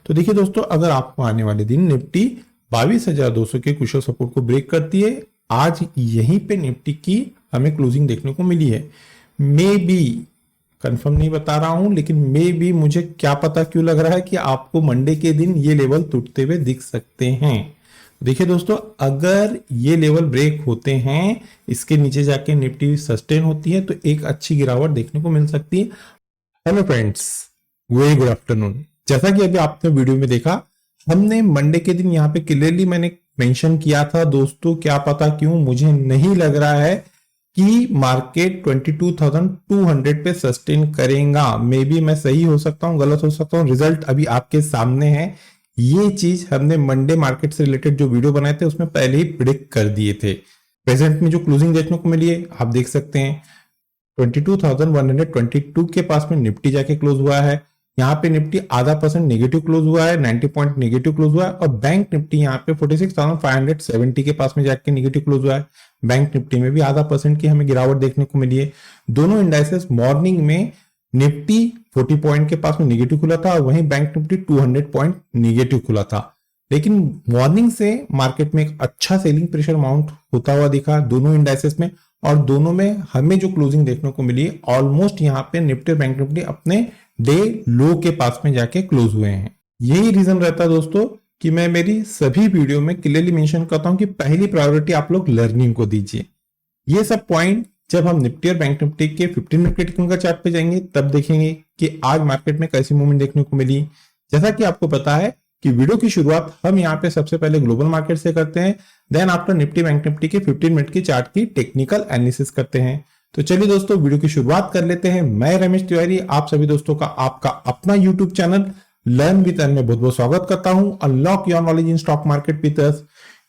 तो देखिए दोस्तों, अगर आपको आने वाले दिन निफ्टी 22,200 के कुशल सपोर्ट को ब्रेक करती है, आज यहीं पे निफ्टी की हमें क्लोजिंग देखने को मिली है। मे बी, कंफर्म नहीं बता रहा हूं, लेकिन मे बी मुझे क्या पता क्यों लग रहा है कि आपको मंडे के दिन ये लेवल टूटते हुए दिख सकते हैं। देखिए दोस्तों, अगर ये लेवल ब्रेक होते हैं, इसके नीचे जाके निफ्टी सस्टेन होती है तो एक अच्छी गिरावट देखने को मिल सकती है। Hello friends, very good afternoon. जैसा कि अभी आपने वीडियो में देखा, हमने मंडे के दिन यहाँ पे क्लियरली मैंने मेंशन किया था दोस्तों, क्या पता क्यों मुझे नहीं लग रहा है कि मार्केट 22,200 पे सस्टेन करेगा। मे बी मैं सही हो सकता हूं, गलत हो सकता हूं, रिजल्ट अभी आपके सामने है। ये चीज हमने मंडे मार्केट से रिलेटेड जो वीडियो बनाए थे उसमें पहले ही प्रिडिक्ट कर दिए थे। प्रेजेंट में जो क्लोजिंग देखने को मिली है आप देख सकते हैं, 22,122 के पास में निफ्टी जाके क्लोज हुआ है। यहाँ पे निफ्टी आधा % नेगेटिव क्लोज हुआ है, 90 पॉइंट नेगेटिव क्लोज हुआ है। और बैंक निफ्टी यहाँ पे 46,570 के पास में जाके नेगेटिव क्लोज हुआ है। बैंक निफ्टी में भी आधा % की हमें गिरावट देखने को मिली है। दोनों इंडाइसेस मॉर्निंग में निफ्टी 40 पॉइंट के पास में नेगेटिव खुला था और वहीं बैंक निफ्टी 200 पॉइंट नेगेटिव खुला था। लेकिन मॉर्निंग से मार्केट में एक अच्छा सेलिंग प्रेशर माउंट होता हुआ दिखा दोनों इंडाइसेस में, और दोनों में हमें जो क्लोजिंग देखने को मिली है ऑलमोस्ट यहाँ पे निफ्टी और बैंक निफ्टी अपने डे लो के पास में जाके क्लोज हुए हैं। यही रीजन रहता है दोस्तों कि मैं मेरी सभी वीडियो में क्लियरली मेंशन करता हूं कि पहली प्रायोरिटी आप लोग लर्निंग को दीजिए। ये सब पॉइंट जब हम निफ्टी और बैंक निफ्टी के 15 मिनट के टेक्निकल चार्ट पे जाएंगे तब देखेंगे कि आज मार्केट में कैसी मूवमेंट देखने को मिली। जैसा कि आपको पता है कि वीडियो की शुरुआत हम यहाँ पे सबसे पहले ग्लोबल मार्केट से करते हैं, then after Nifty Bank Nifty के 15 मिनट की चार्ट की टेक्निकल एनालिसिस करते हैं। तो चलिए दोस्तों, वीडियो की शुरुआत कर लेते हैं। मैं रमेश तिवारी आप सभी दोस्तों का आपका अपना YouTube channel learn with earn में बहुत बहुत स्वागत करता हूं। Unlock your knowledge in stock market with us.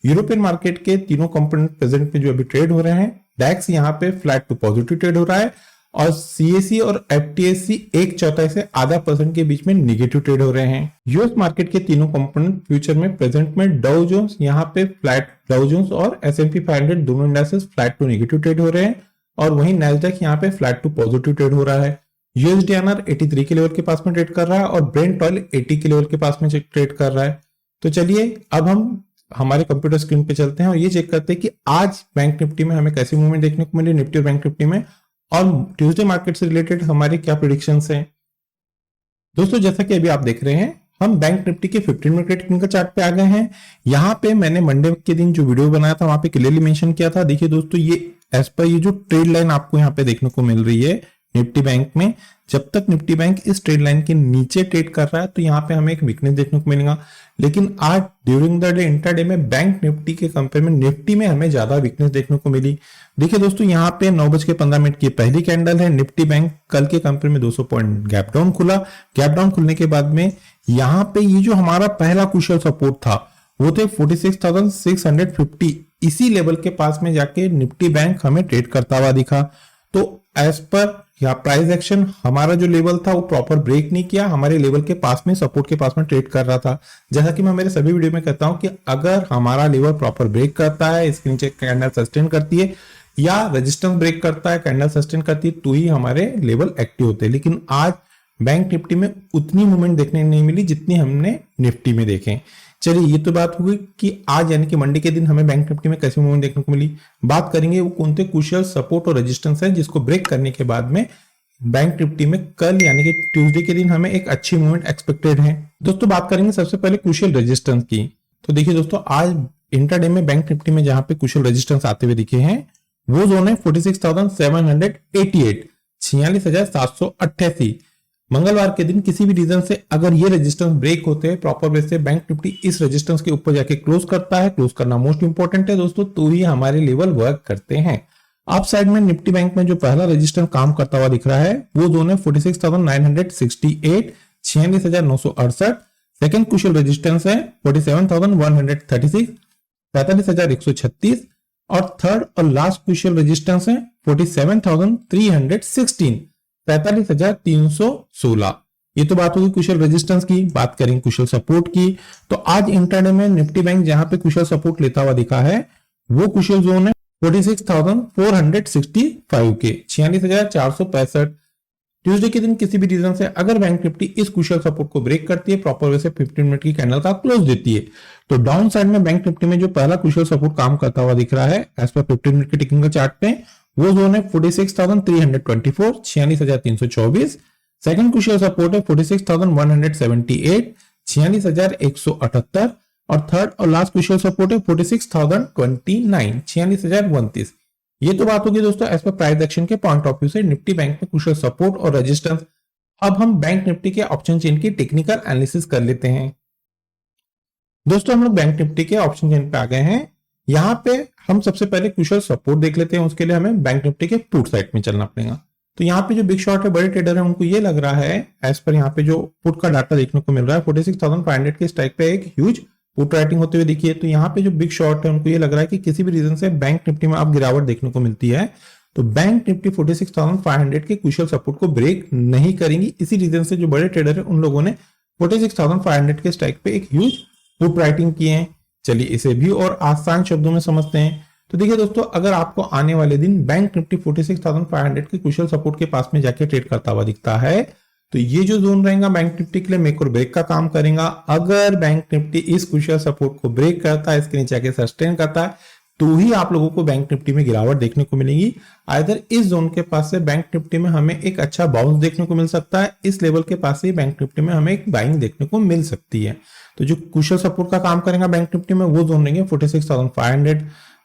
European market के तीनों कंपोनेंट प्रेजेंट में जो अभी ट्रेड हो रहे हैं, डैक्स यहाँ पे फ्लैट टू पॉजिटिव ट्रेड हो रहा है और सीएसई और एफटीएससी 1/4 से आधा % के बीच में निगेटिव ट्रेड हो रहे हैं। यूएस मार्केट के तीनों कंपोनेंट फ्यूचर में प्रेजेंट में डाउ जोन्स यहाँ पे फ्लैट, डाउ जोन्स और S&P 500 दोनों indexes flat to negative trade हो रहे हैं और वहीं नैस्डैक यहाँ पे फ्लैट टू पॉजिटिव ट्रेड हो रहा है। यूएसडीआईएनआर 83 के लेवल के पास में ट्रेड कर रहा है और ब्रेंट ऑयल 80 के लेवल के पास में ट्रेड कर रहा है। तो चलिए अब हम हमारे कंप्यूटर स्क्रीन पे चलते हैं और ये चेक करते हैं कि आज बैंक निफ्टी में हमें कैसी मूवमेंट देखने को मिली, निफ्टी और बैंक निफ्टी में, और ट्यूसडे मार्केट से रिलेटेड हमारे क्या प्रेडिक्शंस हैं। दोस्तों, जैसा कि अभी आप देख रहे हैं, हम बैंक निफ्टी के 15 मिनट के टेक्निकल चार्ट पे आ गए हैं। यहाँ पे मैंने मंडे के दिन जो वीडियो बनाया था वहां पे क्लियरली मेंशन किया था। देखिए दोस्तों, ये एज पर ये जो ट्रेड लाइन आपको यहाँ पे देखने को मिल रही है निफ्टी बैंक में, जब तक निफ्टी बैंक इस ट्रेड लाइन के नीचे ट्रेड कर रहा है तो यहाँ पे हमें एक वीकनेस देखने को मिलेगा। लेकिन आज ड्यूरिंग द डे इंट्राडे में बैंक निफ्टी के कंपेयर में निफ्टी में हमें ज्यादा वीकनेस देखने को मिली। देखिए दोस्तों, यहाँ पे 9:15 की पहली कैंडल है। निफ्टी बैंक कल के कंपेयर में 200 पॉइंट गैप डाउन खुला। गैप डाउन खुलने के बाद में यहाँ पे ये जो हमारा पहला क्रूशियल सपोर्ट था वो थे 46,650। इसी लेवल के पास में जाके निफ्टी बैंक हमें ट्रेड करता हुआ दिखा। तो एज पर या प्राइस एक्शन हमारा जो लेवल था वो प्रॉपर ब्रेक नहीं किया, हमारे लेवल के पास में, सपोर्ट के पास में ट्रेड कर रहा था। जैसा कि मैं मेरे सभी वीडियो में कहता हूं कि अगर हमारा लेवल प्रॉपर ब्रेक करता है, इसके नीचे कैंडल सस्टेन करती है या रेजिस्टेंस ब्रेक करता है, कैंडल सस्टेन करती है, तो ही हमारे लेवल एक्टिव होते हैं। लेकिन आज बैंक निफ्टी में उतनी मूवमेंट देखने नहीं मिली जितनी हमने निफ्टी में देखे। चलिए, ये तो बात हुई कि आज यानी कि मंडे के दिन हमें बैंक निफ्टी में कैसी मूवमेंट देखने को मिली। बात करेंगे वो कौन से क्रूशियल सपोर्ट और रेजिस्टेंस है जिसको ब्रेक करने के बाद में बैंक निफ्टी में कल यानी कि ट्यूसडे के दिन हमें एक अच्छी मूवमेंट एक्सपेक्टेड है। दोस्तों, बात करेंगे सबसे पहले क्रूशियल रेजिस्टेंस की। तो देखिए दोस्तों, आज इंट्राडे में बैंक निफ्टी में जहां पे क्रूशियल रेजिस्टेंस आते हुए दिखे हैं वो जोन है 46,788, 46,788। मंगलवार के दिन किसी भी रीजन से अगर ये रेजिस्टेंस ब्रेक होते हैं प्रॉपर वे से, बैंक निफ्टी इस रेजिस्टेंस के ऊपर जाके क्लोज करता है, क्लोज करना मोस्ट इंपोर्टेंट है दोस्तों, तो ही हमारे लेवल वर्क करते हैं। अप साइड में निफ्टी बैंक में जो पहला रेजिस्टेंस काम करता हुआ दिख रहा है वो जोन है 46,968, 46,968। सेकेंड क्रूशियल रेजिस्टेंस है 47,136, 45,136। और थर्ड और लास्ट क्रूशियल रेजिस्टेंस है 47,316, 45,316। ये तो बात होगी क्रूशियल रेजिस्टेंस की। बात करेंगे क्रूशियल सपोर्ट की। तो आज इंट्राडे में निफ्टी बैंक जहां पे क्रूशियल सपोर्ट लेता हुआ दिखा है वो क्रूशियल जोन है 46,465 के, 46,465। ट्यूसडे के दिन किसी भी रीजन से अगर बैंक निफ्टी इस क्रूशियल सपोर्ट को ब्रेक करती है, प्रॉपर वे से 15 मिनट की कैंडल का क्लोज देती है, तो डाउन साइड में बैंक निफ्टी में जो पहला क्रूशियल सपोर्ट काम करता हुआ दिख रहा है एज पर 15 मिनट के टेक्निकल चार्ट पे, वो जोन है 46,324, 46,324। सेकंड क्रूशियल सपोर्ट है 46,178, 46,178, और थर्ड और लास्ट क्रूशियल सपोर्ट है 46,029, 46,029। ये तो बात होगी दोस्तों एज पर प्राइस एक्शन के पॉइंट ऑफ व्यू से निफ्टी बैंक में क्रूशियल सपोर्ट और रेजिस्टेंस। अब हम बैंक निफ्टी के ऑप्शन चेन की टेक्निकल एनालिसिस कर लेते हैं। दोस्तों हम लोग बैंक निफ्टी के ऑप्शन चेन पे आ गए हैं। यहाँ पे हम सबसे पहले क्रूशियल सपोर्ट देख लेते हैं, उसके लिए हमें बैंक निफ्टी के पुट साइड में चलना पड़ेगा। तो यहाँ पे जो बिग शॉट है, बड़े ट्रेडर है, उनको ये लग रहा है एज पर यहाँ पे जो पुट का डाटा देखने को मिल रहा है 46,500 के स्ट्राइक पे एक ह्यूज पुट राइटिंग होते हुए दिखी है। तो यहाँ पे जो बिग शॉट है उनको ये लग रहा है कि किसी भी रीजन से बैंक निफ्टी में अब गिरावट देखने को मिलती है तो बैंक निफ्टी 46,500 के क्रूशियल सपोर्ट को ब्रेक नहीं करेंगी। इसी रीजन से जो बड़े ट्रेडर है उन लोगों ने 46,500 के स्ट्राइक पे एक ह्यूज पुट राइटिंग किए हैं। चलिए इसे भी और आसान शब्दों में समझते हैं। तो देखिए दोस्तों, अगर आपको आने वाले दिन बैंक निफ्टी 46,500 के क्रूशियल सपोर्ट के पास में जाके ट्रेड करता हुआ दिखता है तो ये जो जोन रहेगा बैंक निफ्टी के लिए मेक और ब्रेक का काम करेगा। अगर बैंक निफ्टी इस क्रूशियल सपोर्ट को ब्रेक करता है, इसके नीचे आके सस्टेन करता है, तो ही आप लोगों को बैंक निफ्टी में गिरावट देखने को मिलेगी। आइदर इस जोन के पास से बैंक निफ्टी में हमें एक अच्छा बाउंस देखने को मिल सकता है, इस लेवल के पास से बैंक निफ्टी में हमें एक बाइंग देखने को मिल सकती है। तो जो क्रूशियल सपोर्ट का काम करेगा बैंक निफ्टी में वो जोन रहेंगे 46,500।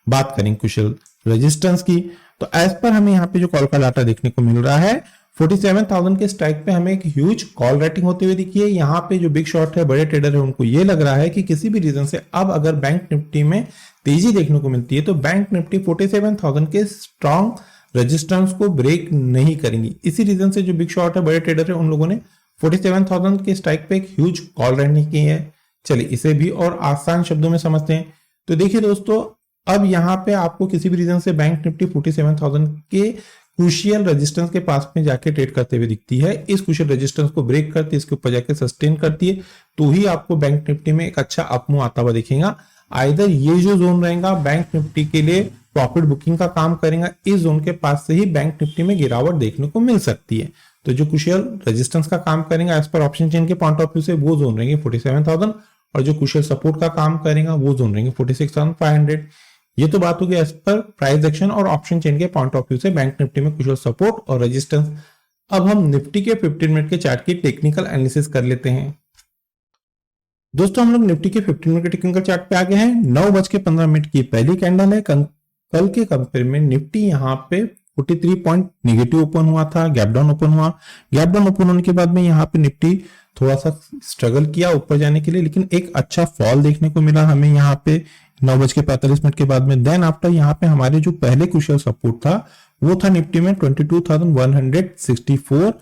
बात करेंगे क्रूशियल रेजिस्टेंस की, तो एज पर हमें यहाँ पे जो कॉल का डाटा देखने को मिल रहा है 47,000 के स्ट्राइक पे हमें एक ह्यूज कॉल राइटिंग होते हुए दिखी है। यहाँ पे जो बिग शॉट है, बड़े ट्रेडर है, उनको ये लग रहा है कि किसी भी रीजन से अब अगर बैंक निफ्टी में तेजी देखने को मिलती है तो बैंक निफ्टी 47,000 के स्ट्रॉन्ग रेजिस्टेंस को ब्रेक नहीं करेंगी। इसी रीजन से जो बिग शॉट है, बड़े ट्रेडर है, उन लोगों ने 47,000 के स्ट्राइक पे एक ह्यूज कॉल राइटिंग की है। चलिए इसे भी और आसान शब्दों में समझते हैं। तो देखिए दोस्तों, अब यहाँ पे आपको किसी भी रीजन से बैंक निफ्टी 47,000 के क्रूशियल रेजिस्टेंस के पास में जाके ट्रेड करते हुए दिखती है, इस क्रूशियल रेजिस्टेंस को ब्रेक करती है, इसके ऊपर जाके सस्टेन करती है, तो ही आपको बैंक निफ्टी में एक अच्छा अपमूव आता हुआ दिखेगा। आइदर ये जो जोन रहेगा बैंक निफ्टी के लिए प्रॉफिट बुकिंग का काम करेगा, इस जोन के पास से ही बैंक निफ्टी में गिरावट देखने को मिल सकती है। तो जो क्रूशियल रेजिस्टेंस का काम करेगा एज पर ऑप्शन चेन के पॉइंट ऑफ व्यू से वो जोन रहेंगे 47,000, और जो क्रूशियल सपोर्ट का काम करेगा वो जोन रहेंगे 46,500। ये तो बात होगी एज पर प्राइस एक्शन और ऑप्शन चेन के पॉइंट ऑफ व्यू से बैंक निफ्टी में क्रूशियल सपोर्ट और रेजिस्टेंस। अब हम निफ्टी के 15 मिनट के चार्ट की टेक्निकल एनालिसिस कर लेते हैं। दोस्तों हम लोग निफ्टी के 15 मिनट के टेक्निकल चार्ट पे आ गए हैं। 9:15 की पहली कैंडल है। कल के कंपेयर में निफ्टी यहाँ पे 43 पॉइंट नेगेटिव ओपन हुआ था, गैप डाउन ओपन हुआ। गैप डाउन ओपन होने के बाद में यहाँ पे निफ्टी थोड़ा सा स्ट्रगल किया ऊपर जाने के लिए, लेकिन एक अच्छा फॉल देखने को मिला हमें यहाँ पे 9:45 के बाद में। देन आफ्टर यहाँ पे हमारे जो पहले क्रूशियल सपोर्ट था वो था निफ्टी में 22,164।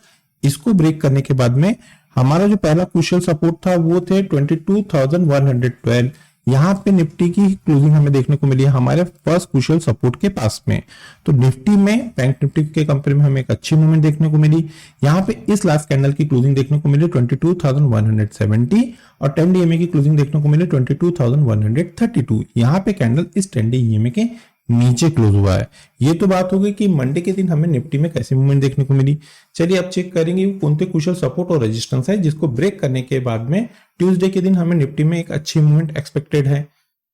इसको ब्रेक करने के बाद में हमारा जो पहला क्रूशियल सपोर्ट था वो थे 22,112। यहाँ पे निफ्टी की क्लोजिंग हमें देखने को मिली है हमारे फर्स्ट क्रूशियल सपोर्ट के पास में। तो निफ्टी में बैंक निफ्टी के कंपेयर में हमें एक अच्छी मूवमेंट देखने को मिली। यहाँ पे इस लास्ट कैंडल की क्लोजिंग देखने को मिली 22,170 और 10 DMA की क्लोजिंग देखने को मिली 22,132। यहाँ पे कैंडल इस 10 DMA के नीचे क्लोज हुआ है। ये तो बात हो गई कि मंडे के दिन हमें निफ्टी में कैसी मूवमेंट देखने को मिली। चलिए अब चेक करेंगे कौन से क्रूशियल सपोर्ट और रेजिस्टेंस है जिसको ब्रेक करने के बाद में ट्यूसडे के दिन हमें निफ्टी में एक अच्छी मूवमेंट एक्सपेक्टेड है।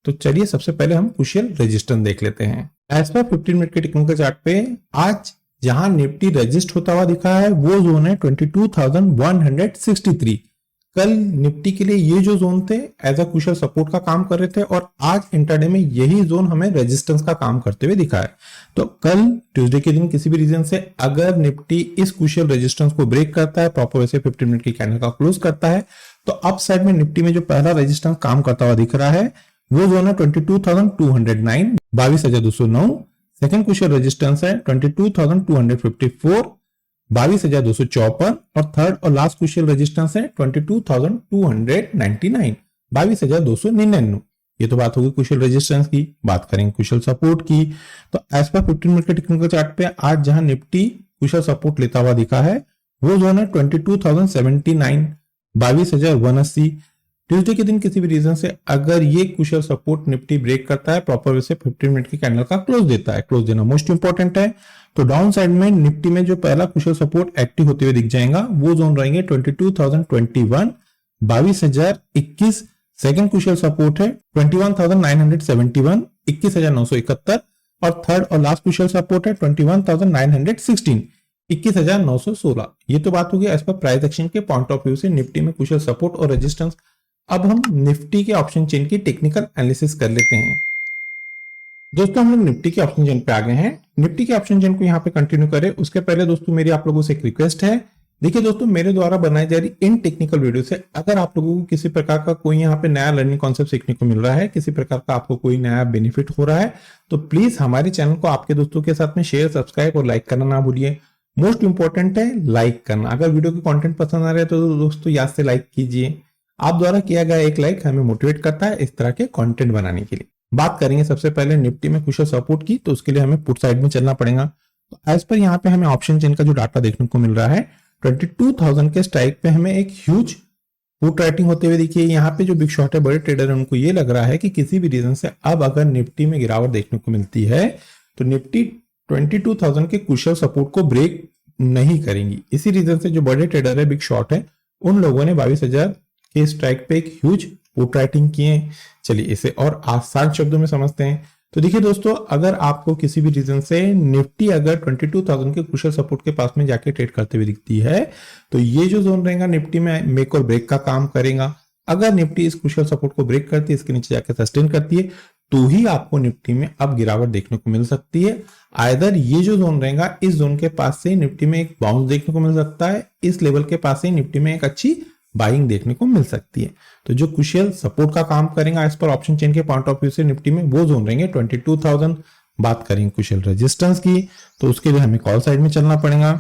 तो चलिए सबसे पहले हम क्रूशियल रेजिस्टेंस देख लेते हैं। एज पर 15 मिनट के टेक्निकल चार्ट पे आज जहां निफ्टी रेजिस्ट होता हुआ दिखा है वो जोन है 22,163। कल निफ्टी के लिए ये जो जोन थे एज अ क्रूशियल सपोर्ट का काम कर रहे थे और आज इंटरडे में यही जोन हमें रेजिस्टेंस का काम करते हुए दिखा है। तो कल ट्यूसडे के दिन किसी भी रीजन से अगर निफ्टी इस क्रूशियल रेजिस्टेंस को ब्रेक करता है, प्रॉपर वैसे 15 मिनट की कैंडल का क्लोज करता है, तो अप साइड में निफ्टी में जो पहला रेजिस्टेंस काम करता हुआ दिख रहा है वो जोन है 22,209, 22,209। सेकंड क्रूशियल रेजिस्टेंस है 22,254, 22,254 और थर्ड और लास्ट क्रूशियल रेजिस्टेंस है 22,299, 22,299। ये तो बात होगी क्रूशियल रेजिस्टेंस की। बात करेंगे क्रूशियल सपोर्ट की, तो एज पर 15 मिनट के टेक्निकल चार्ट पे आज जहां निफ्टी क्रूशियल सपोर्ट लेता हुआ दिखा है वो जोन है 22,079, 22,180। ट्यूसडे के दिन किसी भी रीजन से अगर ये कुशल सपोर्ट निफ्टी ब्रेक करता है, प्रॉपर वे से 15 मिनट की कैंडल का क्लोज देता है, क्लोज देना मोस्ट इंपॉर्टेंट है, तो डाउन साइड में निफ्टी में जो पहला कुशल सपोर्ट एक्टिव होते हुए दिख जाएगा वो जोन रहेंगे 22,021, 22,021। सेकंड कुशल सपोर्ट है 21,971, 21,971, और थर्ड और लास्ट कुशल सपोर्ट है 21,916, 21,916। ये तो बात होगी एज पर प्राइस एक्शन के पॉइंट ऑफ व्यू से निफ्टी में कुशल सपोर्ट और रेजिस्टेंस। अब हम निफ्टी के ऑप्शन चेन की टेक्निकल एनालिसिस कर लेते हैं। दोस्तों हम लोग निफ्टी के ऑप्शन चेन पे आ गए हैं। निफ्टी के ऑप्शन चेन को यहाँ पे कंटिन्यू करें उसके पहले दोस्तों मेरी आप लोगों से एक रिक्वेस्ट है। देखिए दोस्तों, मेरे द्वारा बनाई जा रही इन टेक्निकल वीडियो से अगर आप लोगों को किसी प्रकार का कोई यहाँ पे नया लर्निंग कॉन्सेप्ट सीखने को मिल रहा है, किसी प्रकार का आपको कोई नया बेनिफिट हो रहा है, तो प्लीज हमारे चैनल को आपके दोस्तों के साथ में शेयर, सब्सक्राइब और लाइक करना ना भूलिए। मोस्ट इंपॉर्टेंट है लाइक करना। अगर वीडियो के कंटेंट पसंद आ रहे हैं तो दोस्तों याद से लाइक कीजिए। आप द्वारा किया गया एक लाइक हमें मोटिवेट करता है इस तरह के कंटेंट बनाने के लिए। बात करेंगे सबसे पहले निफ्टी में कुशल सपोर्ट की, तो उसके लिए हमें पुट साइड में चलना पड़ेगा। तो एज पर यहाँ पे हमें ऑप्शन चेन का जो डाटा देखने को मिल रहा है 22,000 के स्ट्राइक पे हमें एक ह्यूज पुट राइटिंग होते हुए देखिए। यहाँ पे जो बिग शॉट है, बड़े ट्रेडर है, उनको ये लग रहा है कि किसी भी रीजन से अब अगर निफ्टी में गिरावट देखने को मिलती है तो निफ्टी 22,000 के कुशल सपोर्ट को ब्रेक नहीं करेंगी। इसी रीजन से जो बड़े ट्रेडर है, बिग शॉट है, उन लोगों ने 22,000 के स्ट्राइक पे एक ह्यूज पुट राइटिंग किए। चलिए इसे और आसान शब्दों में समझते हैं। तो देखिए दोस्तों, अगर आपको किसी भी रीजन से निफ्टी अगर 22,000 के कुशल सपोर्ट के पास में जाके ट्रेड करते हुए दिखती है तो ये जो जोन रहेगा निफ्टी में मेक और ब्रेक का काम करेगा। अगर निफ्टी इस कुशल सपोर्ट को ब्रेक करती है, इसके नीचे जाके सस्टेन करती है, तो ही आपको निफ्टी में अब गिरावट देखने को मिल सकती है। आइदर ये जो जोन रहेगा, इस जोन के पास से निफ्टी में एक बाउंस देखने को मिल सकता है, इस लेवल के पास से निफ्टी में एक अच्छी बाइंग देखने को मिल सकती है। तो जो कुशल सपोर्ट का काम करेगा इस पर ऑप्शन चेन के पॉइंट ऑफ व्यू से निफ्टी में वो जोन रहेंगे 22,000। बात करेंगे कुशल रेजिस्टेंस की, तो उसके लिए हमें कॉल साइड में चलना पड़ेगा।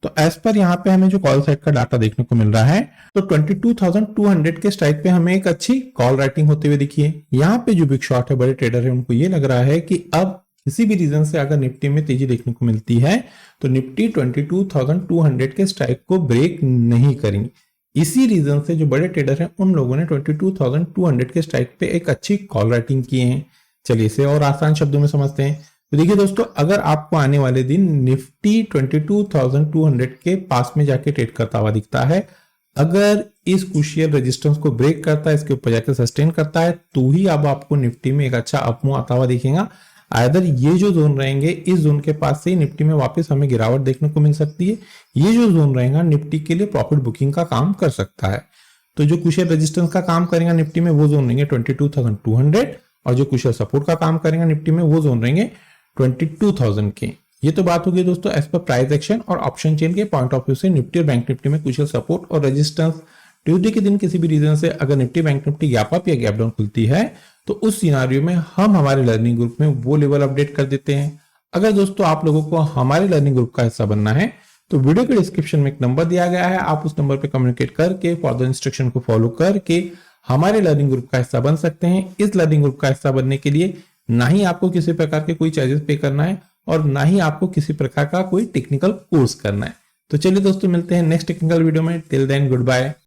तो एज पर यहाँ पे हमें जो कॉल साइड का डाटा देखने को मिल रहा है, तो 22,200 के स्ट्राइक पे हमें एक अच्छी कॉल राइटिंग होते हुए दिखिए। यहाँ पे जो बिग शॉट है, बड़े ट्रेडर है, उनको ये लग रहा है कि अब किसी भी रीजन से अगर निफ्टी में तेजी देखने को मिलती है तो निफ्टी 22,200 के स्ट्राइक को ब्रेक नहीं करेंगी। इसी रीजन से जो बड़े ट्रेडर हैं, उन लोगों ने 22,200 के स्ट्राइक पे एक अच्छी कॉल राइटिंग किए हैं। चलिए इसे और आसान शब्दों में समझते हैं। तो देखिए दोस्तों, अगर आपको आने वाले दिन निफ्टी 22,200 के पास में जाके ट्रेड करता हुआ दिखता है, अगर इस कुशियल रेजिस्टेंस को ब्रेक करता है, इसके ऊपर जाके सस्टेन करता है, तो ही अब आपको निफ्टी में एक अच्छा अपमूव आता हुआ दिखेगा। आइदर ये जो जोन रहेंगे, इस जोन के पास से ही निफ्टी में वापस हमें गिरावट देखने को मिल सकती है। ये जो जोन रहेगा निफ्टी के लिए प्रॉफिट बुकिंग का काम कर सकता है। तो जो कुशल रेजिस्टेंस का काम करेगा निफ्टी में वो जोन रहेंगे 22,200, और जो कुशल सपोर्ट का काम करेगा निफ्टी में वो जोन रहेंगे 22,000 के। ये तो बात होगी दोस्तों एज पर प्राइस एक्शन और ऑप्शन चेन के पॉइंट ऑफ व्यू से निफ्टी और बैंक निफ्टी में कुशल सपोर्ट और रेजिस्टेंस। ट्यूसडे के दिन किसी भी रीजन से अगर Nifty Bank Nifty gap up या गैप डाउन खुलती है तो उस सिनारियो में हम हमारे लर्निंग ग्रुप में वो लेवल अपडेट कर देते हैं। अगर दोस्तों आप लोगों को हमारे लर्निंग ग्रुप का हिस्सा बनना है तो वीडियो के डिस्क्रिप्शन में एक नंबर दिया गया है, आप उस नंबर पे कम्युनिकेट करके फॉरदर इंस्ट्रक्शन को फॉलो करके हमारे लर्निंग ग्रुप का हिस्सा बन सकते हैं। इस लर्निंग ग्रुप का हिस्सा बनने के लिए ना ही आपको किसी प्रकार के कोई चार्जेस पे करना है और ना ही आपको किसी प्रकार का कोई टेक्निकल कोर्स करना है। तो चलिए दोस्तों, मिलते हैं नेक्स्ट टेक्निकल वीडियो में। Till then good bye.